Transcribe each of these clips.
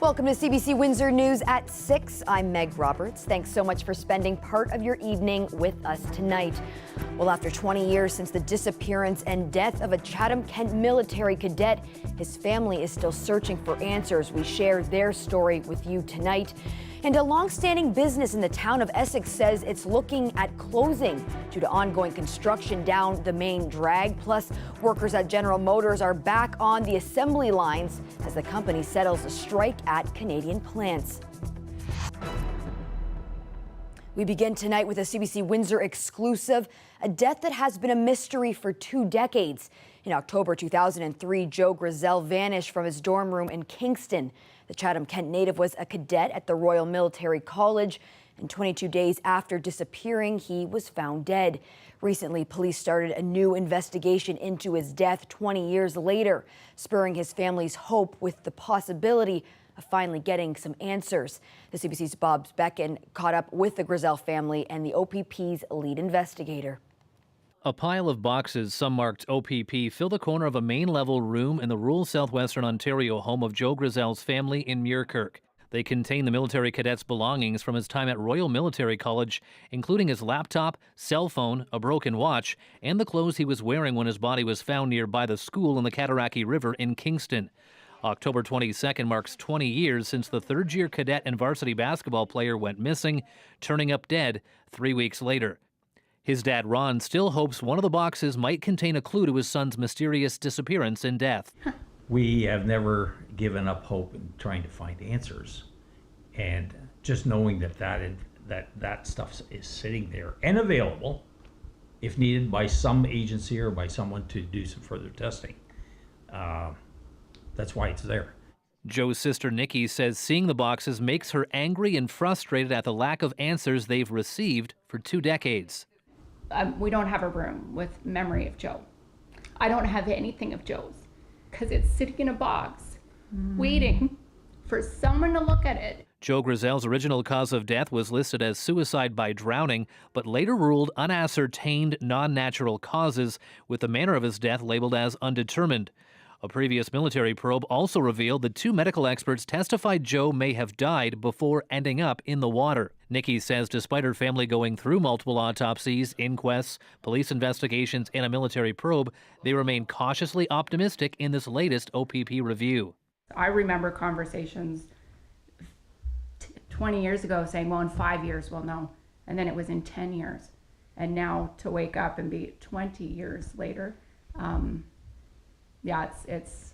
Welcome to CBC Windsor News at 6. I'm Meg Roberts. Thanks so much for spending part of your evening with us tonight. Well, after 20 years since the disappearance and death of a Chatham-Kent military cadet, his family is still searching for answers. We share their story with you tonight. And a long-standing business in the town of Essex says it's looking at closing due to ongoing construction down the main drag. Plus, workers at General Motors are back on the assembly lines as the company settles a strike at Canadian plants. We begin tonight with a CBC Windsor exclusive, a death that has been a mystery for 2 decades. In October 2003, Joe Griselle vanished from his dorm room in Kingston. The Chatham-Kent native was a cadet at the Royal Military College, and 22 days after disappearing, he was found dead. Recently, police started a new investigation into his death 20 years later, spurring his family's hope with the possibility of finally getting some answers. The CBC's Bob Becken caught up with the Griselle family and the OPP's lead investigator. A pile of boxes, some marked OPP, fill the corner of a main-level room in the rural southwestern Ontario home of Joe Griselle's family in Muirkirk. They contain the military cadet's belongings from his time at Royal Military College, including his laptop, cell phone, a broken watch, and the clothes he was wearing when his body was found nearby the school in the Cataraqui River in Kingston. October 22nd marks 20 years since the third-year cadet and varsity basketball player went missing, turning up dead 3 weeks later. His dad, Ron, still hopes one of the boxes might contain a clue to his son's mysterious disappearance and death. We have never given up hope in trying to find answers. And just knowing that stuff is sitting there and available, if needed by some agency or by someone to do some further testing, that's why it's there. Joe's sister, Nikki, says seeing the boxes makes her angry and frustrated at the lack of answers they've received for 2 decades. We don't have a room with memory of Joe. I don't have anything of Joe's because it's sitting in a box waiting for someone to look at it. Joe Griselle's original cause of death was listed as suicide by drowning, but later ruled unascertained non-natural causes, with the manner of his death labeled as undetermined. A previous military probe also revealed that 2 medical experts testified Joe may have died before ending up in the water. Nikki says despite her family going through multiple autopsies, inquests, police investigations, and a military probe, they remain cautiously optimistic in this latest OPP review. I remember conversations 20 years ago saying, well, in 5 years we'll know. And then it was in 10 years. And now to wake up and be 20 years later, yeah, it's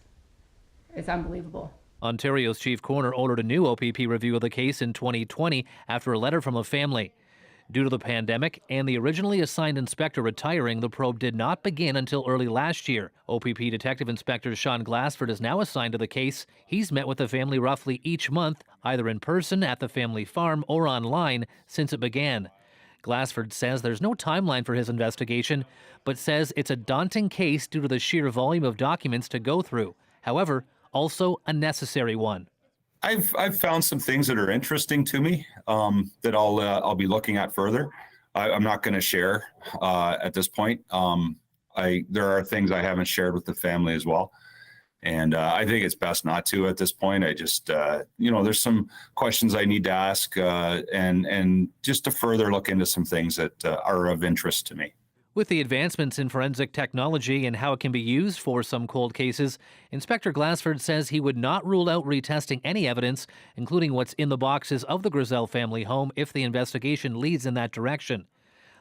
unbelievable. Ontario's chief coroner ordered a new OPP review of the case in 2020 after a letter from the family. Due to the pandemic and the originally assigned inspector retiring, the probe did not begin until early last year. OPP Detective Inspector Sean Glassford is now assigned to the case. He's met with the family roughly each month, either in person at the family farm or online since it began. Glassford says there's no timeline for his investigation, but says it's a daunting case due to the sheer volume of documents to go through. However, also a necessary one. I've found some things that are interesting to me that I'll be looking at further. I'm not going to share at this point. There are things I haven't shared with the family as well. And I think it's best not to at this point. I just, there's some questions I need to ask and just to further look into some things that are of interest to me. With the advancements in forensic technology and how it can be used for some cold cases, Inspector Glassford says he would not rule out retesting any evidence, including what's in the boxes of the Griselle family home, if the investigation leads in that direction.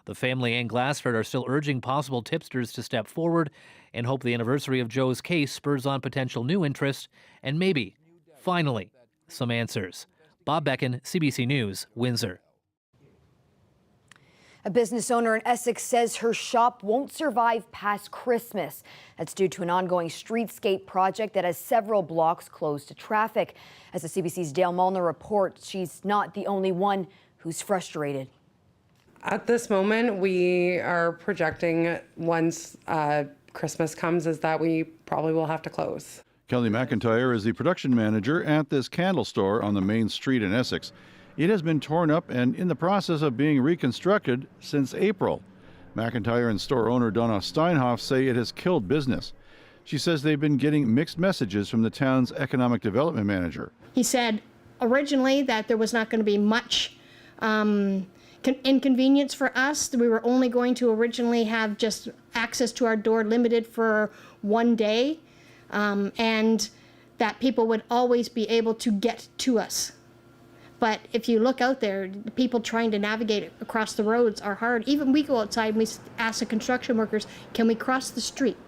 The family and Glassford are still urging possible tipsters to step forward and hope the anniversary of Joe's case spurs on potential new interest and maybe, finally, some answers. Bob Becken, CBC News, Windsor. A business owner in Essex says her shop won't survive past Christmas. That's due to an ongoing streetscape project that has several blocks closed to traffic. As the CBC's Dale Molnar reports, she's not the only one who's frustrated. At this moment, we are projecting once Christmas comes is that we probably will have to close. Kelly McIntyre is the production manager at this candle store on the main street in Essex. It has been torn up and in the process of being reconstructed since April. McIntyre and store owner Donna Steinhoff say it has killed business. She says they've been getting mixed messages from the town's economic development manager. He said originally that there was not going to be much inconvenience for us. We were only going to originally have just access to our door limited for one day, and that people would always be able to get to us. But if you look out there, the people trying to navigate across the roads are hard. Even we go outside and we ask the construction workers, can we cross the street?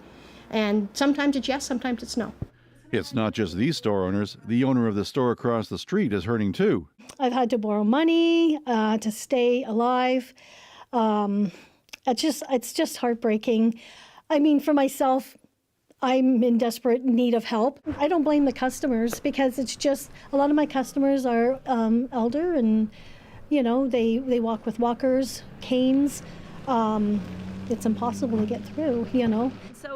And sometimes it's yes, sometimes it's no. It's not just these store owners. The owner of the store across the street is hurting too. I've had to borrow money to stay alive. It's just heartbreaking. I mean, for myself, I'm in desperate need of help. I don't blame the customers because it's just a lot of my customers are elder and, you know, they walk with walkers, canes. It's impossible to get through, you know.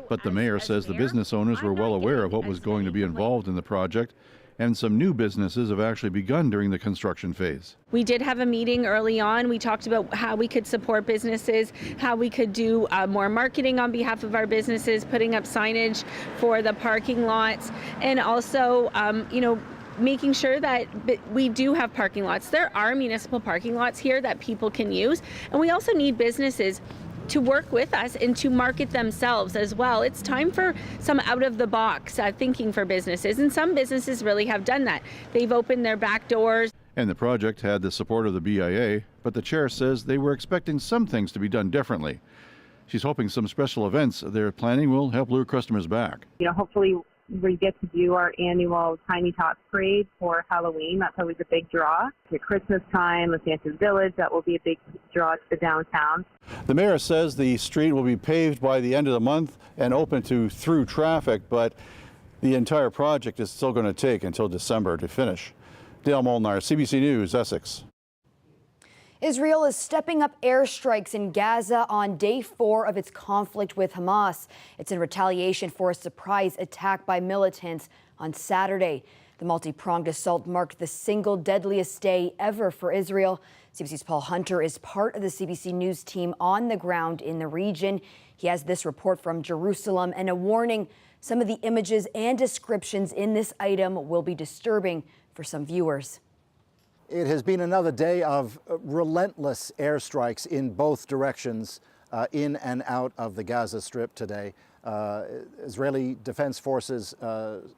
But the mayor says the business owners were well aware of what was going to be involved in the project, and some new businesses have actually begun during the construction phase. We did have a meeting early on. We talked about how we could support businesses, how we could do more marketing on behalf of our businesses, putting up signage for the parking lots, and also, you know, making sure that we do have parking lots. There are municipal parking lots here that people can use, and we also need businesses to work with us and to market themselves as well. It's time for some out-of-the-box thinking for businesses, and some businesses really have done that. They've opened their back doors. And the project had the support of the BIA, but the chair says they were expecting some things to be done differently. She's hoping some special events they're planning will help lure customers back. You know, hopefully we get to do our annual Tiny Tots Parade for Halloween. That's always a big draw. At Christmas time, Los Angeles Village, that will be a big draw to the downtown. The mayor says the street will be paved by the end of the month and open to through traffic, but the entire project is still going to take until December to finish. Dale Molnar, CBC News, Essex. Israel is stepping up airstrikes in Gaza on day 4 of its conflict with Hamas. It's in retaliation for a surprise attack by militants on Saturday. The multi-pronged assault marked the single deadliest day ever for Israel. CBC's Paul Hunter is part of the CBC News team on the ground in the region. He has this report from Jerusalem and a warning. Some of the images and descriptions in this item will be disturbing for some viewers. It has been another day of relentless airstrikes in both directions in and out of the Gaza Strip today. Israeli Defense Forces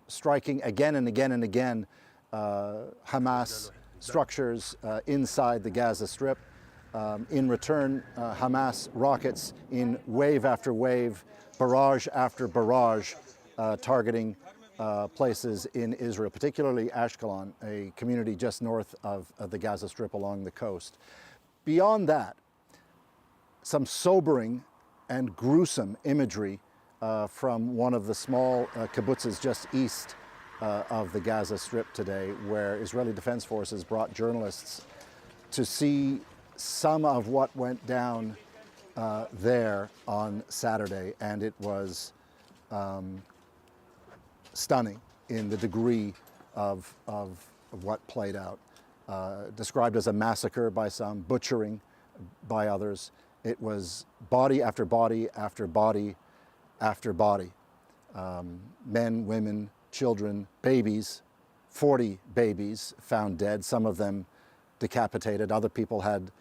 striking again and again and again Hamas structures inside the Gaza Strip. In return, Hamas rockets in wave after wave, barrage after barrage, targeting places in Israel, particularly Ashkelon, a community just north of the Gaza Strip along the coast. Beyond that, some sobering and gruesome imagery from one of the small kibbutzes just east of the Gaza Strip today, where Israeli Defense Forces brought journalists to see some of what went down there on Saturday, and it was stunning in the degree of what played out. Described as a massacre by some, butchering by others. It was body after body after body after body. Men, women, children, babies, 40 babies found dead, some of them decapitated. Other people had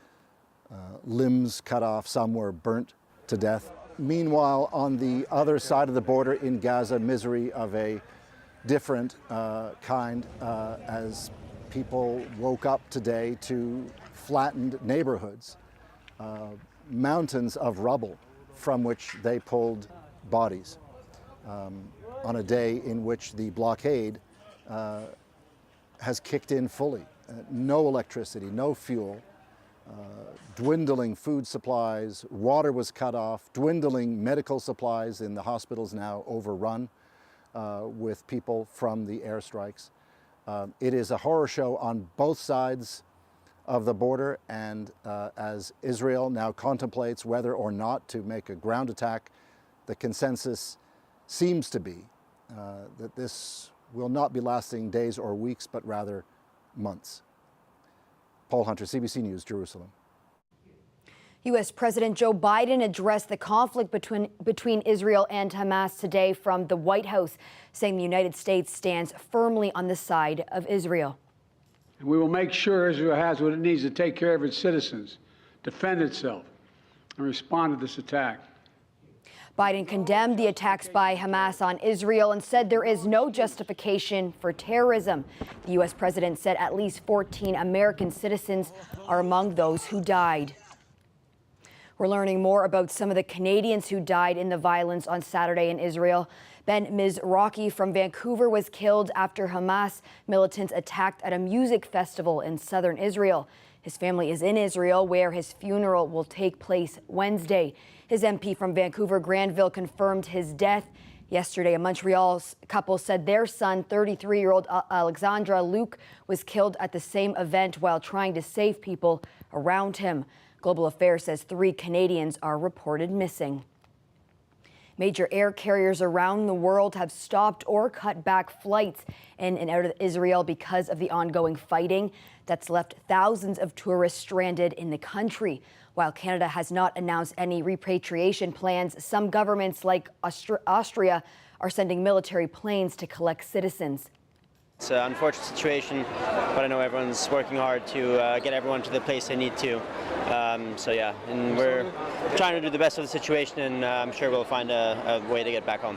limbs cut off, some were burnt to death. Meanwhile, on the other side of the border in Gaza, misery of a different kind as people woke up today to flattened neighborhoods, mountains of rubble from which they pulled bodies on a day in which the blockade has kicked in fully. No electricity, no fuel, dwindling food supplies, water was cut off, dwindling medical supplies in the hospitals now overrun with people from the airstrikes. It is a horror show on both sides of the border, and as Israel now contemplates whether or not to make a ground attack, the consensus seems to be that this will not be lasting days or weeks, but rather months. Paul Hunter, CBC News, Jerusalem. U.S. President Joe Biden addressed the conflict between Israel and Hamas today from the White House, saying the United States stands firmly on the side of Israel. And we will make sure Israel has what it needs to take care of its citizens, defend itself, and respond to this attack. Biden condemned the attacks by Hamas on Israel and said there is no justification for terrorism. The U.S. president said at least 14 American citizens are among those who died. We're learning more about some of the Canadians who died in the violence on Saturday in Israel. Ben Mizrachi from Vancouver was killed after Hamas militants attacked at a music festival in southern Israel. His family is in Israel, where his funeral will take place Wednesday. His MP from Vancouver Granville confirmed his death. Yesterday, a Montreal couple said their son, 33-year-old Alexandra Luke, was killed at the same event while trying to save people around him. Global Affairs says 3 Canadians are reported missing. Major air carriers around the world have stopped or cut back flights in and out of Israel because of the ongoing fighting that's left thousands of tourists stranded in the country. While Canada has not announced any repatriation plans, some governments like Austria are sending military planes to collect citizens. It's an unfortunate situation, but I know everyone's working hard to get everyone to the place they need to. So yeah, and we're trying to do the best of the situation, and I'm sure we'll find a way to get back home.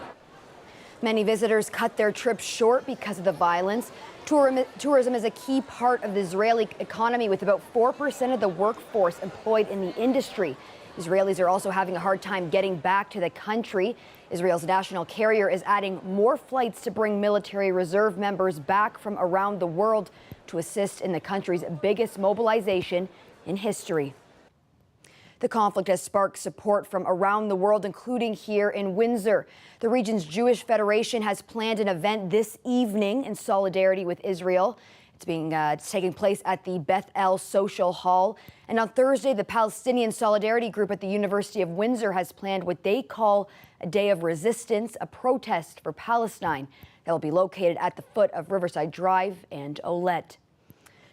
Many visitors cut their trips short because of the violence. Tourism is a key part of the Israeli economy, with about 4% of the workforce employed in the industry. Israelis are also having a hard time getting back to the country. Israel's national carrier is adding more flights to bring military reserve members back from around the world to assist in the country's biggest mobilization in history. The conflict has sparked support from around the world, including here in Windsor. The region's Jewish Federation has planned an event this evening in solidarity with Israel. It's taking place at the Beth El Social Hall. And on Thursday, the Palestinian Solidarity Group at the University of Windsor has planned what they call a day of resistance, a protest for Palestine that will be located at the foot of Riverside Drive and Olette.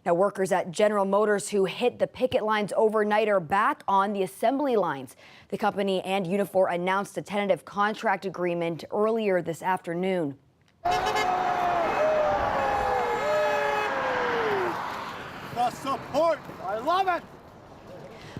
Now, workers at General Motors who hit the picket lines overnight are back on the assembly lines. The company and Unifor announced a tentative contract agreement earlier this afternoon. The support, I love it.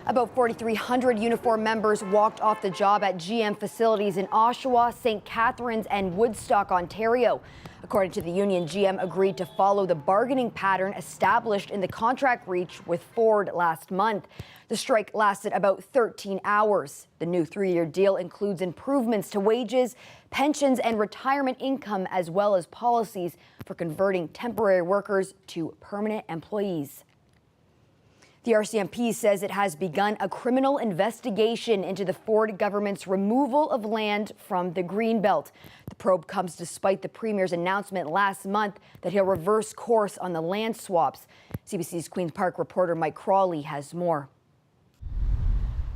About 4,300 Unifor members walked off the job at GM facilities in Oshawa, St. Catharines, and Woodstock, Ontario. According to the union, GM agreed to follow the bargaining pattern established in the contract reached with Ford last month. The strike lasted about 13 hours. The new 3-year deal includes improvements to wages, pensions, and retirement income, as well as policies for converting temporary workers to permanent employees. The RCMP says it has begun a criminal investigation into the Ford government's removal of land from the Greenbelt. The probe comes despite the Premier's announcement last month that he'll reverse course on the land swaps. CBC's Queen's Park reporter Mike Crawley has more.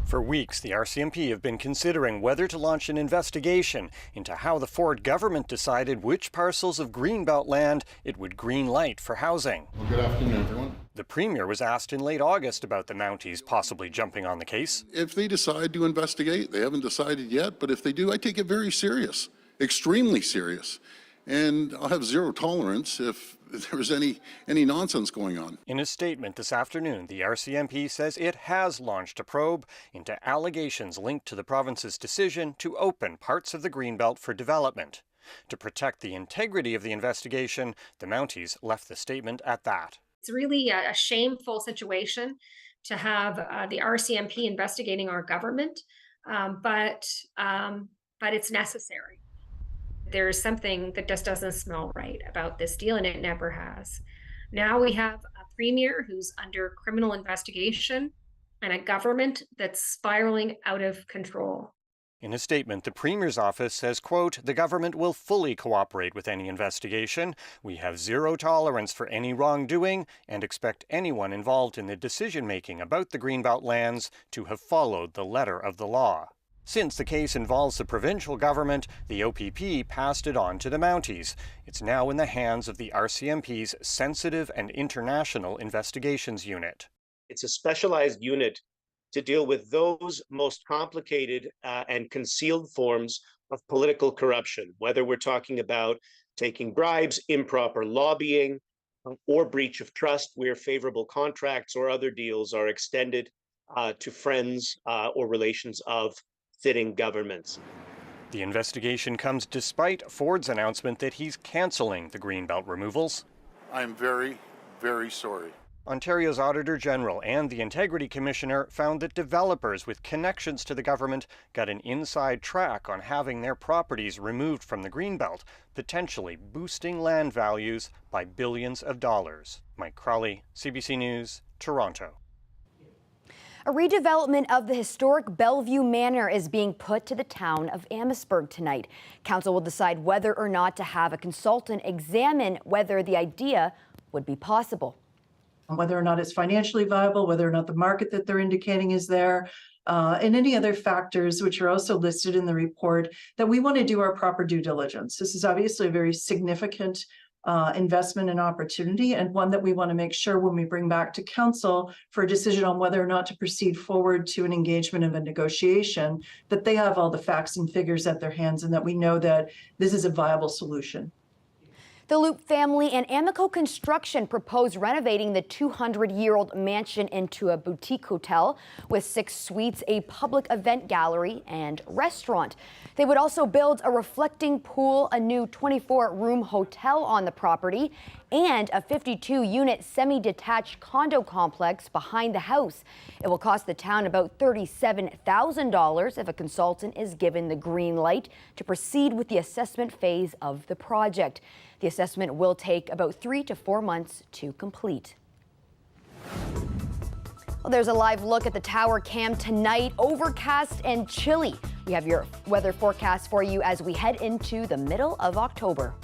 For weeks, the RCMP have been considering whether to launch an investigation into how the Ford government decided which parcels of Greenbelt land it would green light for housing. Well, good afternoon, everyone. The Premier was asked in late August about the Mounties possibly jumping on the case. If they decide to investigate, they haven't decided yet, but if they do, I take it very serious, extremely serious. And I'll have zero tolerance if there's any nonsense going on. In a statement this afternoon, the RCMP says it has launched a probe into allegations linked to the province's decision to open parts of the Greenbelt for development. To protect the integrity of the investigation, the Mounties left the statement at that. It's really a shameful situation to have the RCMP investigating our government, but it's necessary. There's something that just doesn't smell right about this deal, and it never has. Now we have a premier who's under criminal investigation and a government that's spiraling out of control. In a statement, the Premier's office says, quote, "The government will fully cooperate with any investigation. We have zero tolerance for any wrongdoing and expect anyone involved in the decision-making about the Greenbelt lands to have followed the letter of the law." Since the case involves the provincial government, the OPP passed it on to the Mounties. It's now in the hands of the RCMP's Sensitive and International Investigations Unit. It's a specialized unit to deal with those most complicated and concealed forms of political corruption, whether we're talking about taking bribes, improper lobbying, or breach of trust, where favorable contracts or other deals are extended to friends or relations of sitting governments. The investigation comes despite Ford's announcement that he's canceling the Greenbelt removals. I'm very, very sorry. Ontario's Auditor General and the Integrity Commissioner found that developers with connections to the government got an inside track on having their properties removed from the Greenbelt, potentially boosting land values by billions of dollars. Mike Crawley, CBC News, Toronto. A redevelopment of the historic Belleview Manor is being put to the town of Amherstburg tonight. Council will decide whether or not to have a consultant examine whether the idea would be possible. Whether or not it's financially viable, whether or not the market that they're indicating is there, and any other factors which are also listed in the report, that we want to do our proper due diligence. This is obviously a very significant investment and opportunity, and one that we want to make sure when we bring back to council for a decision on whether or not to proceed forward to an engagement of a negotiation, that they have all the facts and figures at their hands and that we know that this is a viable solution. The Loop family and Amico Construction propose renovating the 200-year-old mansion into a boutique hotel with 6 suites, a public event gallery, and restaurant. They would also build a reflecting pool, a new 24-room hotel on the property, and a 52-unit semi-detached condo complex behind the house. It will cost the town about $37,000 if a consultant is given the green light to proceed with the assessment phase of the project. The assessment will take about 3 to 4 months to complete. Well, there's a live look at the tower cam tonight. Overcast and chilly. We have your weather forecast for you as we head into the middle of October.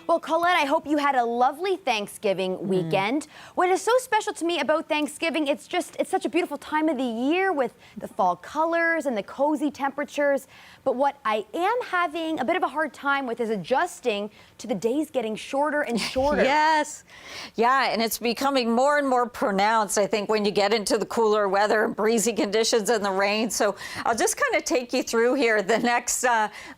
Well, Colette, I hope you had a lovely Thanksgiving weekend. What is so special to me about Thanksgiving, it's such a beautiful time of the year with the fall colors and the cozy temperatures. But what I am having a bit of a hard time with is adjusting to the days getting shorter and shorter. Yes. Yeah, and it's becoming more and more pronounced, I think, when you get into the cooler weather and breezy conditions and the rain. So I'll just kind of take you through here the next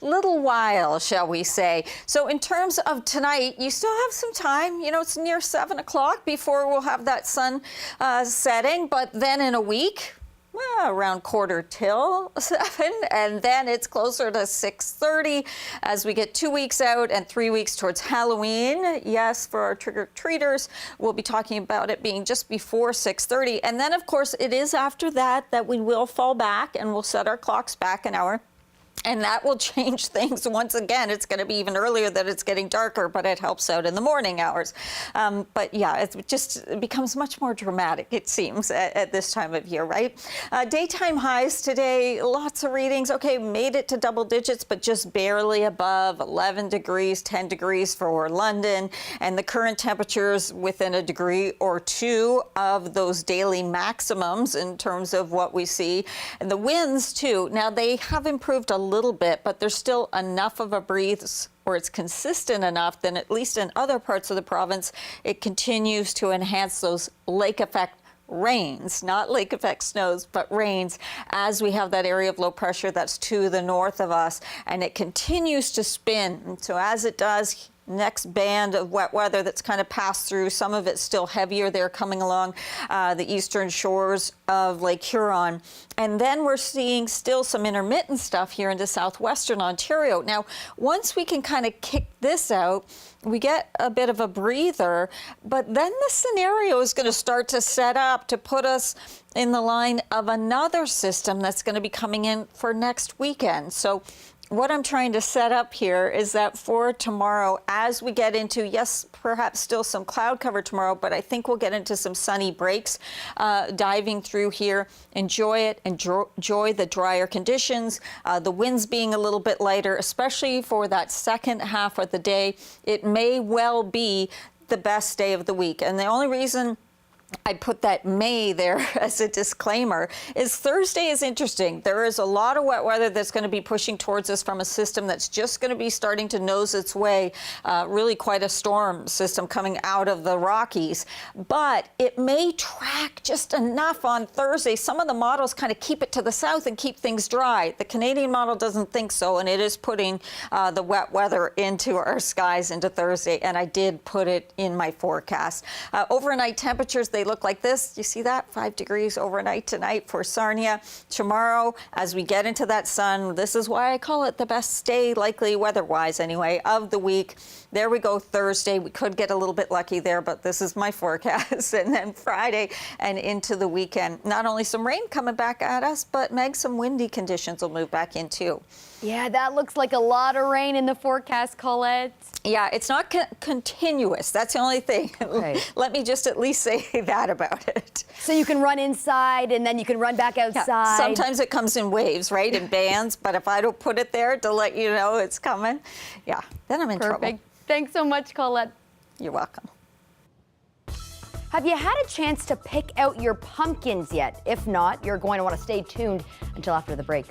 little while, shall we say. So in terms of tonight, you still have some time. You know, it's near 7 o'clock before we'll have that sun setting. But then in a week, well, around 6:45, and then it's closer to 6:30 as we get 2 weeks out and 3 weeks towards Halloween. Yes, for our trick-or-treaters, we'll be talking about it being just before 6:30. And then, of course, it is after that we will fall back and we'll set our clocks back an hour. And that will change things once again. It's going to be even earlier that it's getting darker, but it helps out in the morning hours. But yeah, it becomes much more dramatic, it seems, at this time of year, right? Daytime highs today, lots of readings. Okay, made it to double digits, but just barely above 11 degrees, 10 degrees for London. And the current temperatures within a degree or two of those daily maximums in terms of what we see. And the winds, too. Now, they have improved a little bit, but there's still enough of a breeze where it's consistent enough that at least in other parts of the province, it continues to enhance those lake effect rains, not lake effect snows, but rains, as we have that area of low pressure that's to the north of us, and it continues to spin. And so as it does, next band of wet weather that's kind of passed through. Some of it's still heavier there coming along the eastern shores of Lake Huron. And then we're seeing still some intermittent stuff here into southwestern Ontario. Now, once we can kind of kick this out, we get a bit of a breather, but then the scenario is going to start to set up to put us in the line of another system that's going to be coming in for next weekend. So what I'm trying to set up here is that for tomorrow, as we get into, yes, perhaps still some cloud cover tomorrow, but I think we'll get into some sunny breaks diving through here. Enjoy it, enjoy the drier conditions, the winds being a little bit lighter, especially for that second half of the day. It may well be the best day of the week. And the only reason I put that may there as a disclaimer is Thursday is interesting. There is a lot of wet weather that's going to be pushing towards us from a system that's just going to be starting to nose its way, really quite a storm system coming out of the Rockies. But it may track just enough on Thursday. Some of the models kind of keep it to the south and keep things dry. The Canadian model doesn't think so, and it is putting the wet weather into our skies into Thursday, and I did put it in my forecast. Overnight temperatures, they look like this. You see that? 5 degrees overnight tonight for Sarnia. Tomorrow, as we get into that sun, this is why I call it the best day, likely weather-wise anyway, of the week. There we go, Thursday. We could get a little bit lucky there, but this is my forecast. And then Friday and into the weekend, not only some rain coming back at us, but Meg, some windy conditions will move back in too. Yeah, that looks like a lot of rain in the forecast, Colette. Yeah, it's not continuous. That's the only thing. Okay. Let me just at least say that about it. So you can run inside and then you can run back outside. Yeah, sometimes it comes in waves, right, in bands, but if I don't put it there to let you know it's coming, yeah, then I'm in trouble. Thanks so much, Colette. You're welcome. Have you had a chance to pick out your pumpkins yet? If not, you're going to want to stay tuned until after the break.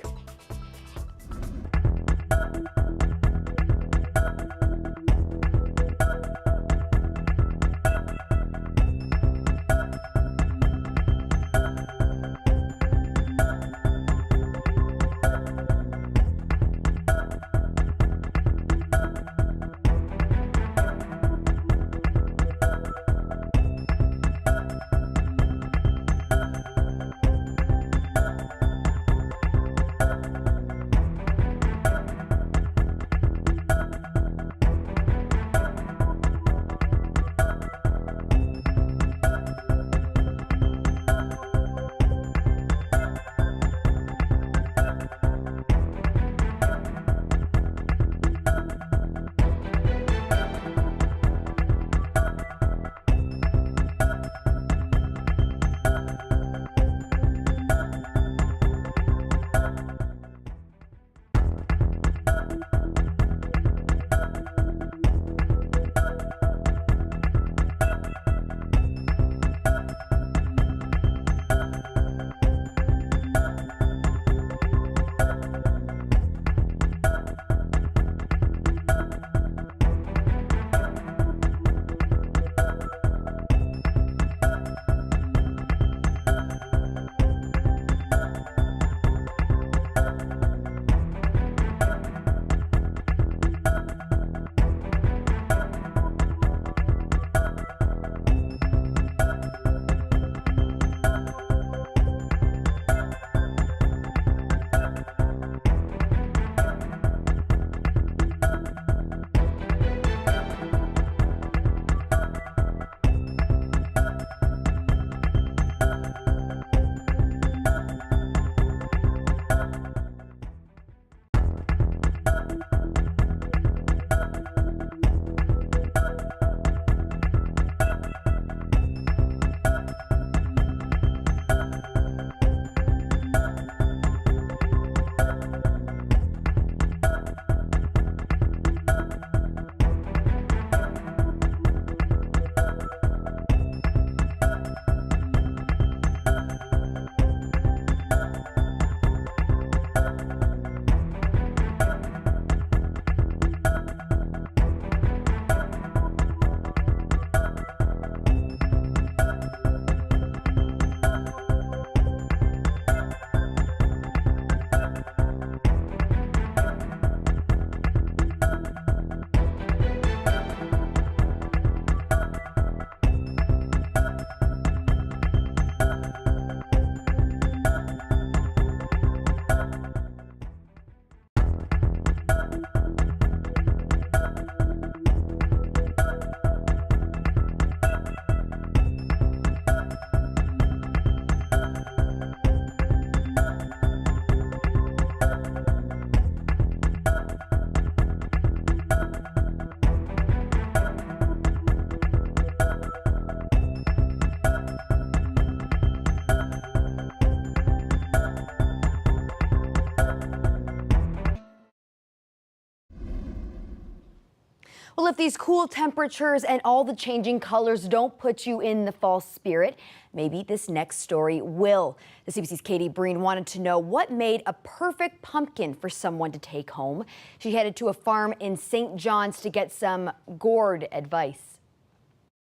Well, if these cool temperatures and all the changing colors don't put you in the fall spirit, maybe this next story will. The CBC's Katie Breen wanted to know what made a perfect pumpkin for someone to take home. She headed to a farm in St. John's to get some gourd advice.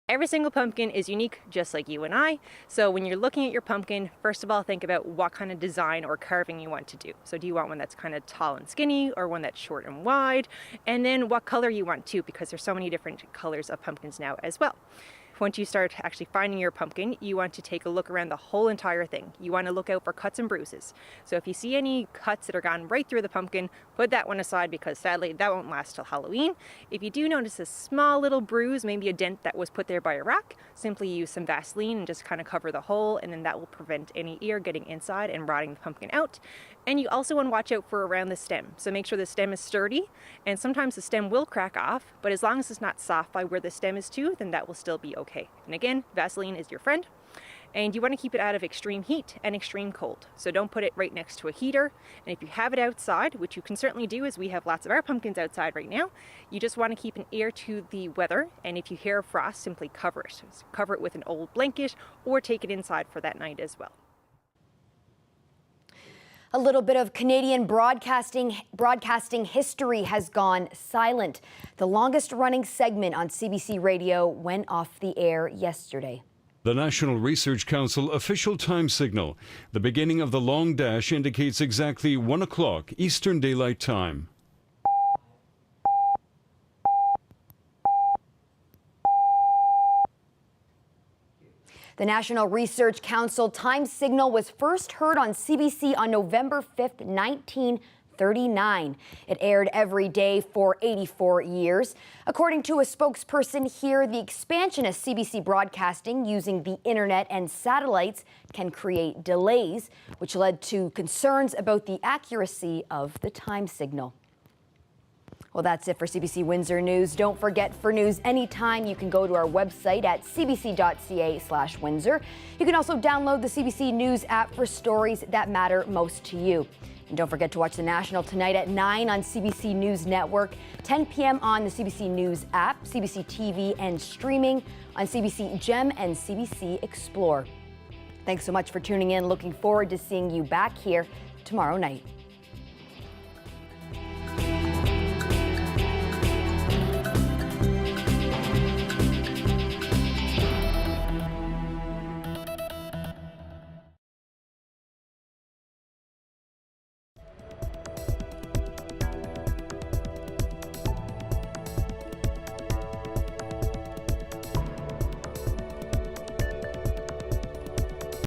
Every single pumpkin is unique, just like you and I. So when you're looking at your pumpkin, first of all, think about what kind of design or carving you want to do. So do you want one that's kind of tall and skinny, or one that's short and wide? And then what color you want too, because there's so many different colors of pumpkins now as well. Once you start actually finding your pumpkin, you want to take a look around the whole entire thing. You want to look out for cuts and bruises. So if you see any cuts that are gone right through the pumpkin, put that one aside, because sadly that won't last till Halloween. If you do notice a small little bruise, maybe a dent that was put there by a rat, simply use some Vaseline and just kind of cover the hole, and then that will prevent any air getting inside and rotting the pumpkin out. And you also want to watch out for around the stem. So make sure the stem is sturdy, and sometimes the stem will crack off, but as long as it's not soft by where the stem is too, then that will still be okay. And again, Vaseline is your friend. And you want to keep it out of extreme heat and extreme cold. So don't put it right next to a heater. And if you have it outside, which you can certainly do, as we have lots of our pumpkins outside right now, you just want to keep an ear to the weather. And if you hear a frost, simply cover it. So cover it with an old blanket, or take it inside for that night as well. A little bit of Canadian broadcasting history has gone silent. The longest running segment on CBC Radio went off the air yesterday. The National Research Council official time signal. The beginning of the long dash indicates exactly 1 o'clock Eastern Daylight Time. The National Research Council time signal was first heard on CBC on November 5th, 1939. It aired every day for 84 years. According to a spokesperson here, the expansion of CBC broadcasting using the internet and satellites can create delays, which led to concerns about the accuracy of the time signal. Well, that's it for CBC Windsor News. Don't forget, for news anytime, you can go to our website at cbc.ca/Windsor. You can also download the CBC News app for stories that matter most to you. And don't forget to watch The National tonight at 9 on CBC News Network, 10 p.m. on the CBC News app, CBC TV, and streaming on CBC Gem and CBC Explore. Thanks so much for tuning in. Looking forward to seeing you back here tomorrow night.